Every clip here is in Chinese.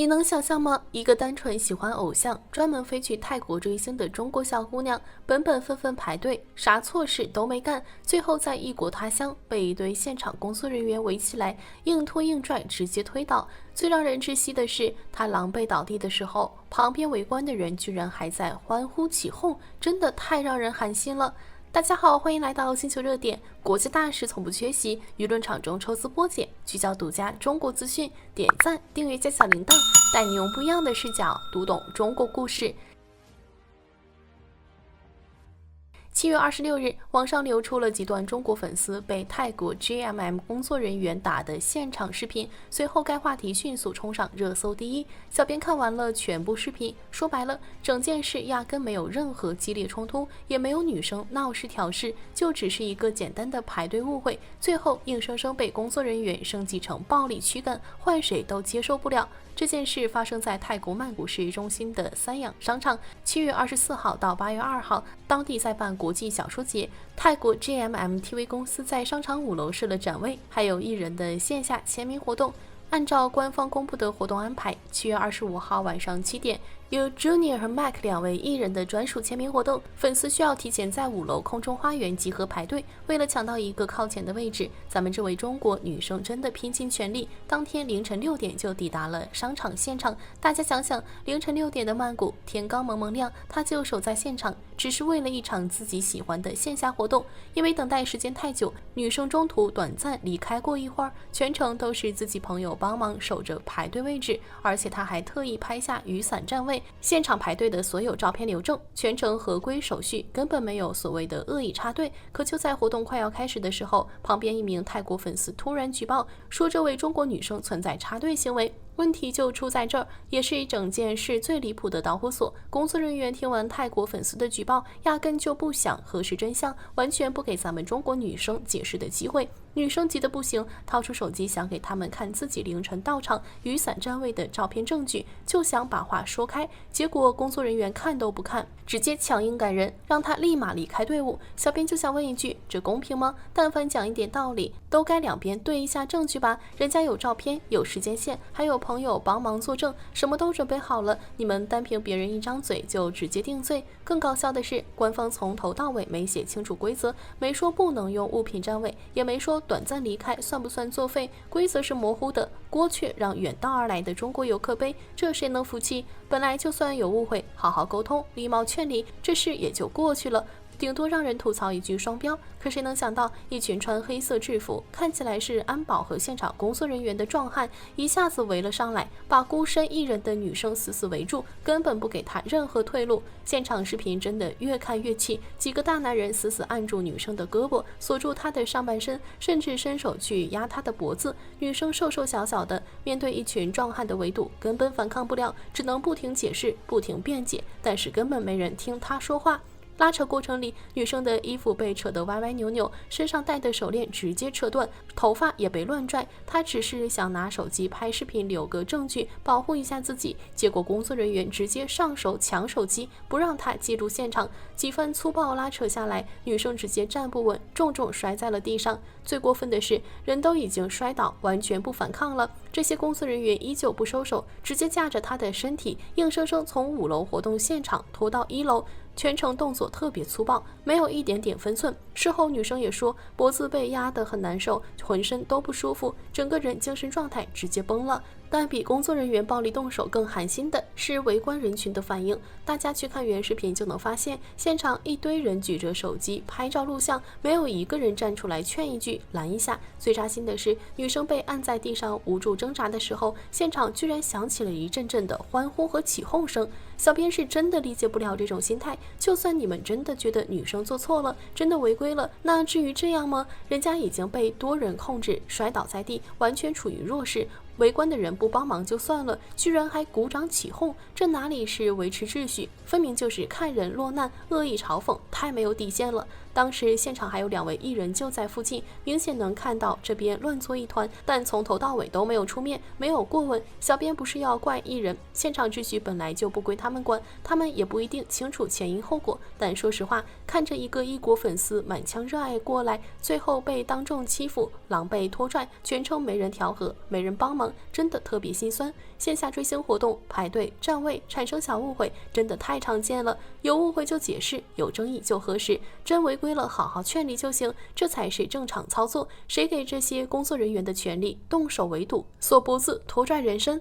你能想象吗？一个单纯喜欢偶像、专门飞去泰国追星的中国小姑娘，本分分排队，啥错事都没干，最后在异国他乡被一堆现场工作人员围起来，硬拖硬拽，直接推倒。最让人窒息的是，她狼狈倒地的时候，旁边围观的人居然还在欢呼起哄，真的太让人寒心了。大家好，欢迎来到星球热点，国际大事从不缺席，舆论场中抽丝剥茧，聚焦独家中国资讯，点赞、订阅加小铃铛，带你用不一样的视角读懂中国故事。7月26日，网上流出了几段中国粉丝被泰国 GMM 工作人员打的现场视频，随后该话题迅速冲上热搜第一。小编看完了全部视频，说白了，整件事压根没有任何激烈冲突，也没有女生闹事挑事，就只是一个简单的排队误会，最后硬生生被工作人员升级成暴力驱赶，换谁都接受不了。这件事发生在泰国曼谷市中心的三养商场，7月24号到8月2号，当地在办国际小说节。泰国 GMM TV 公司在商场5楼设了展位，还有艺人的线下签名活动。按照官方公布的活动安排，7月25号晚上7点，有 Junior 和 Mac 两位艺人的专属签名活动，粉丝需要提前在5楼空中花园集合排队。为了抢到一个靠前的位置，咱们这位中国女生真的拼尽全力，当天凌晨6点就抵达了商场现场。大家想想，凌晨6点的曼谷，天刚蒙蒙亮，她就守在现场，只是为了一场自己喜欢的线下活动。因为等待时间太久，女生中途短暂离开过一会儿，全程都是自己朋友帮忙守着排队位置，而且她还特意拍下雨伞站位，现场排队的所有照片留证，全程合规手续，根本没有所谓的恶意插队。可就在活动快要开始的时候，旁边一名泰国粉丝突然举报说这位中国女生存在插队行为。问题就出在这儿，也是整件事最离谱的导火索。工作人员听完泰国粉丝的举报，压根就不想核实真相，完全不给咱们中国女生解释的机会。女生急得不行，掏出手机想给他们看自己凌晨到场雨伞站位的照片证据，就想把话说开。结果工作人员看都不看，直接强硬赶人，让他立马离开队伍。小编就想问一句，这公平吗？但凡讲一点道理，都该两边对一下证据吧。人家有照片，有时间线，还有朋友帮忙作证，什么都准备好了，你们单凭别人一张嘴就直接定罪。更搞笑的是，官方从头到尾没写清楚规则，没说不能用物品占位，也没说短暂离开算不算作废，规则是模糊的，锅却让远道而来的中国游客背，这谁能服气？本来就算有误会，好好沟通，礼貌劝离，这事也就过去了。顶多让人吐槽一句双标，可谁能想到，一群穿黑色制服，看起来是安保和现场工作人员的壮汉，一下子围了上来，把孤身一人的女生死死围住，根本不给她任何退路。现场视频真的越看越气，几个大男人死死按住女生的胳膊，锁住她的上半身，甚至伸手去压她的脖子。女生瘦瘦小小的，面对一群壮汉的围堵，根本反抗不了，只能不停解释，不停辩解，但是根本没人听她说话。拉扯过程里，女生的衣服被扯得歪歪扭扭，身上戴的手链直接扯断，头发也被乱拽。她只是想拿手机拍视频留个证据，保护一下自己，结果工作人员直接上手抢手机，不让她记录现场。几番粗暴拉扯下来，女生直接站不稳，重重摔在了地上。最过分的是，人都已经摔倒，完全不反抗了，这些工作人员依旧不收手，直接架着她的身体，硬生生从5楼活动现场拖到1楼。全程动作特别粗暴，没有一点点分寸。事后女生也说，脖子被压得很难受，浑身都不舒服，整个人精神状态直接崩了。但比工作人员暴力动手更寒心的是围观人群的反应。大家去看原视频就能发现，现场一堆人举着手机拍照录像，没有一个人站出来劝一句拦一下。最扎心的是，女生被按在地上无助挣扎的时候，现场居然响起了一阵阵的欢呼和起哄声。小编是真的理解不了这种心态，就算你们真的觉得女生做错了，真的违规了，那至于这样吗？人家已经被多人控制，摔倒在地，完全处于弱势。围观的人不帮忙就算了，居然还鼓掌起哄，这哪里是维持秩序，分明就是看人落难，恶意嘲讽，太没有底线了。当时现场还有2位艺人就在附近，明显能看到这边乱作一团，但从头到尾都没有出面，没有过问。小编不是要怪艺人，现场秩序本来就不归他们管，他们也不一定清楚前因后果。但说实话，看着一个异国粉丝满腔热爱过来，最后被当众欺负，狼狈拖拽，全程没人调和，没人帮忙，真的特别心酸。线下追星活动排队占位产生小误会，真的太常见了。有误会就解释，有争议就核实，真违规了好好劝离就行，这才是正常操作。谁给这些工作人员的权利动手围堵、锁脖子、拖拽人身？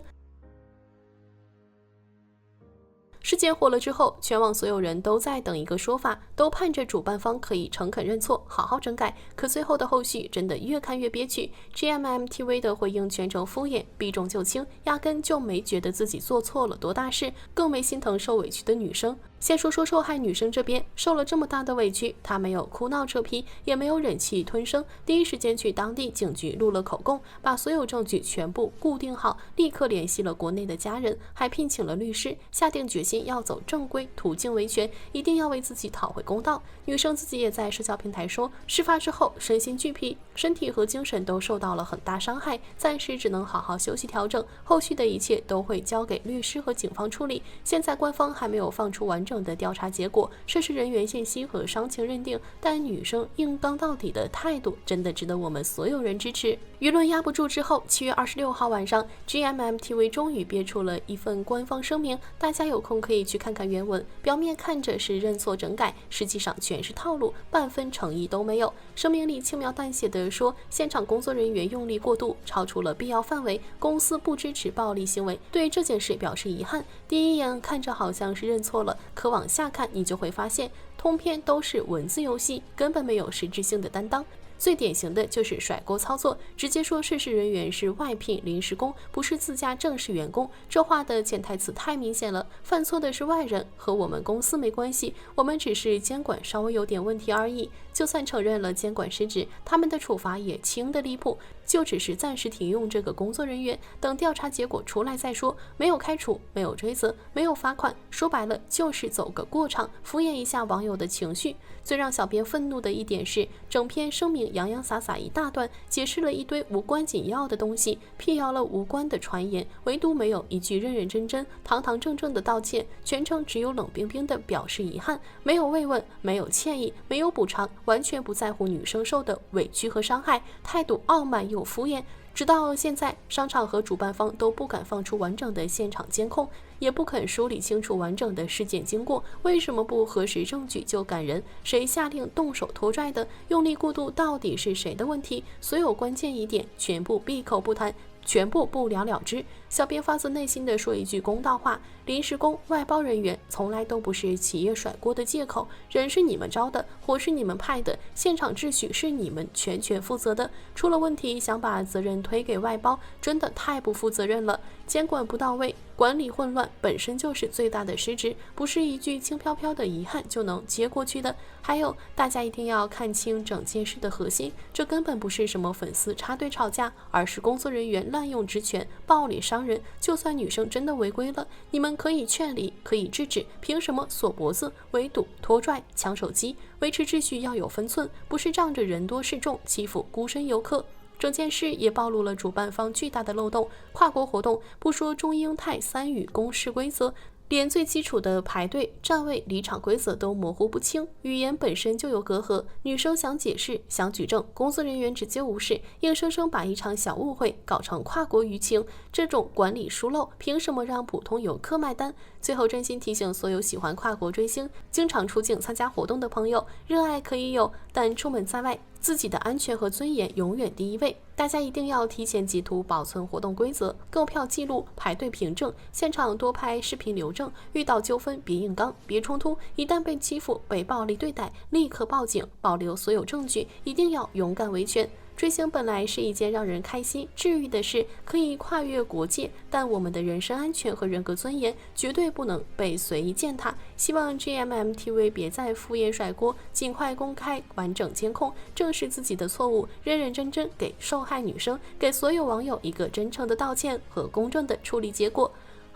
事件火了之后，全网所有人都在等一个说法，都盼着主办方可以诚恳认错，好好整改。可最后的后续真的越看越憋屈。GMMTV 的回应全程敷衍，避重就轻，压根就没觉得自己做错了多大事，更没心疼受委屈的女生。先说受害女生这边，受了这么大的委屈，她没有哭闹扯皮，也没有忍气吞声，第一时间去当地警局录了口供，把所有证据全部固定好，立刻联系了国内的家人，还聘请了律师，下定决心要走正规途径维权，一定要为自己讨回公道。女生自己也在社交平台说，事发之后身心俱疲，身体和精神都受到了很大伤害，暂时只能好好休息调整，后续的一切都会交给律师和警方处理。现在官方还没有放出完整的调查结果，涉事人员信息和伤情认定，但女生硬刚到底的态度真的值得我们所有人支持。舆论压不住之后，7月26号晚上 GMMTV 终于憋出了一份官方声明，大家有空可以去看看原文，表面看着是认错整改，实际上全是套路，半分诚意都没有。声明里轻描淡写的说，现场工作人员用力过度，超出了必要范围，公司不支持暴力行为，对这件事表示遗憾。第一眼看着好像是认错了，可往下看你就会发现，通篇都是文字游戏，根本没有实质性的担当。最典型的就是甩锅操作，直接说涉事人员是外聘临时工，不是自家正式员工，这话的潜台词太明显了。犯错的是外人，和我们公司没关系，我们只是监管稍微有点问题而已。就算承认了监管失职，他们的处罚也轻得离谱，就只是暂时停用这个工作人员，等调查结果出来再说。没有开除，没有追责，没有罚款，说白了就是走个过场，敷衍一下网友的情绪。最让小编愤怒的一点是，整篇声明洋洋洒洒一大段，解释了一堆无关紧要的东西，辟谣了无关的传言，唯独没有一句认认真真、堂堂正正的道歉，全程只有冷冰冰的表示遗憾，没有慰问，没有歉意，没有补偿，完全不在乎女生受的委屈和伤害，态度傲慢又敷衍。直到现在，商场和主办方都不敢放出完整的现场监控，也不肯梳理清楚完整的事件经过。为什么不核实证据就赶人？谁下令动手拖拽的？用力过度到底是谁的问题？所有关键疑点全部闭口不谈，全部不了了之。小编发自内心的说一句公道话，临时工、外包人员从来都不是企业甩锅的借口，人是你们招的，活是你们派的，现场秩序是你们全权负责的，出了问题想把责任推给外包，真的太不负责任了。监管不到位，管理混乱本身就是最大的失职，不是一句轻飘飘的遗憾就能接过去的。还有，大家一定要看清整件事的核心，这根本不是什么粉丝插队吵架，而是工作人员滥用职权，暴力伤人。就算女生真的违规了，你们可以劝离，可以制止，凭什么锁脖子、围堵、拖拽、抢手机？维持秩序要有分寸，不是仗着人多势众欺负孤身游客。整件事也暴露了主办方巨大的漏洞，跨国活动不说中英泰三语公示规则，连最基础的排队、站位、离场规则都模糊不清，语言本身就有隔阂。女生想解释、想举证，工作人员直接无视，硬生生把一场小误会搞成跨国舆情，这种管理疏漏，凭什么让普通游客买单？最后真心提醒所有喜欢跨国追星、经常出境参加活动的朋友，热爱可以有，但出门在外，自己的安全和尊严永远第一位。大家一定要提前截图保存活动规则、购票记录、排队凭证，现场多拍视频留证，遇到纠纷别硬刚，别冲突，一旦被欺负、被暴力对待，立刻报警，保留所有证据，一定要勇敢维权。追星本来是一件让人开心、治愈的事，可以跨越国界，但我们的人身安全和人格尊严绝对不能被随意践踏。希望 GMMTV 别再敷衍甩锅，尽快公开完整监控，正视自己的错误，认认真真给受害女生、给所有网友一个真诚的道歉和公正的处理结果。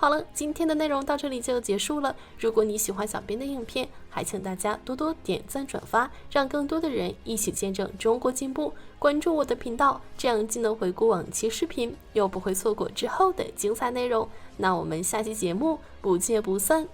好了，今天的内容到这里就结束了。如果你喜欢小编的影片，还请大家多多点赞转发，让更多的人一起见证中国进步。关注我的频道，这样既能回顾往期视频，又不会错过之后的精彩内容。那我们下期节目不见不散。